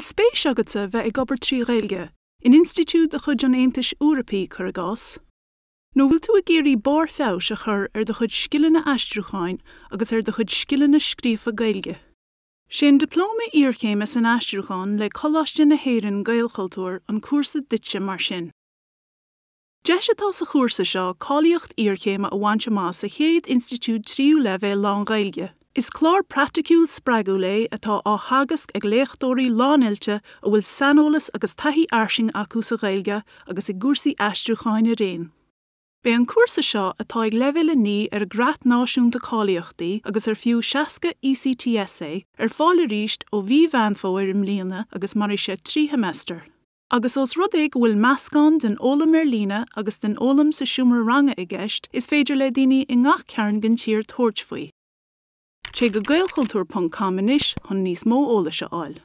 spéis agatsa bheith ag obair trí Ghaeilge in institiúid a chud an Aontais Eorpaí chur agás. nó bhfuil tú a géirí bár feabhs a chur ar do chud scileanna aistriúcháin agus ar do chud scileanna scríofa Gaeilge. Sé an Dioplóma Iarchéime san Aistriúchán le Coláiste na hÉireann Gaelchultúr an cuasa duitse mar sin. Deis atá sa chúrsa seo cáilíocht Iarchéime a bhainte más a chéad institiúid tríú leibhéal lán-Ghaeilge. Is clár practicúil spreagú lé atá á hagasc ag léachtóirí lán-Illte a bhfuil sanolas agus taithí airsing acu sa Ghaeilge agus i gcúrsaí aistriúcháin a réin. Bé an cuasa seo atá ag leibhéal ní ar a grat náisiúnta cáilíochtaí agus ar fiú 60 ECTSA ar fáil a ríist ó bhí bheanfóir im líana agus mar sé 3 semester. Agus os rud é go bhfuil meascán den ólam ar lína agus den ólam sa siúmar ranga i gceist is féidir le daoine i ngach cearn gan tír tabhairt faoi. Ché go gaelchultúr.com inis chun níos mó eolais a fháil.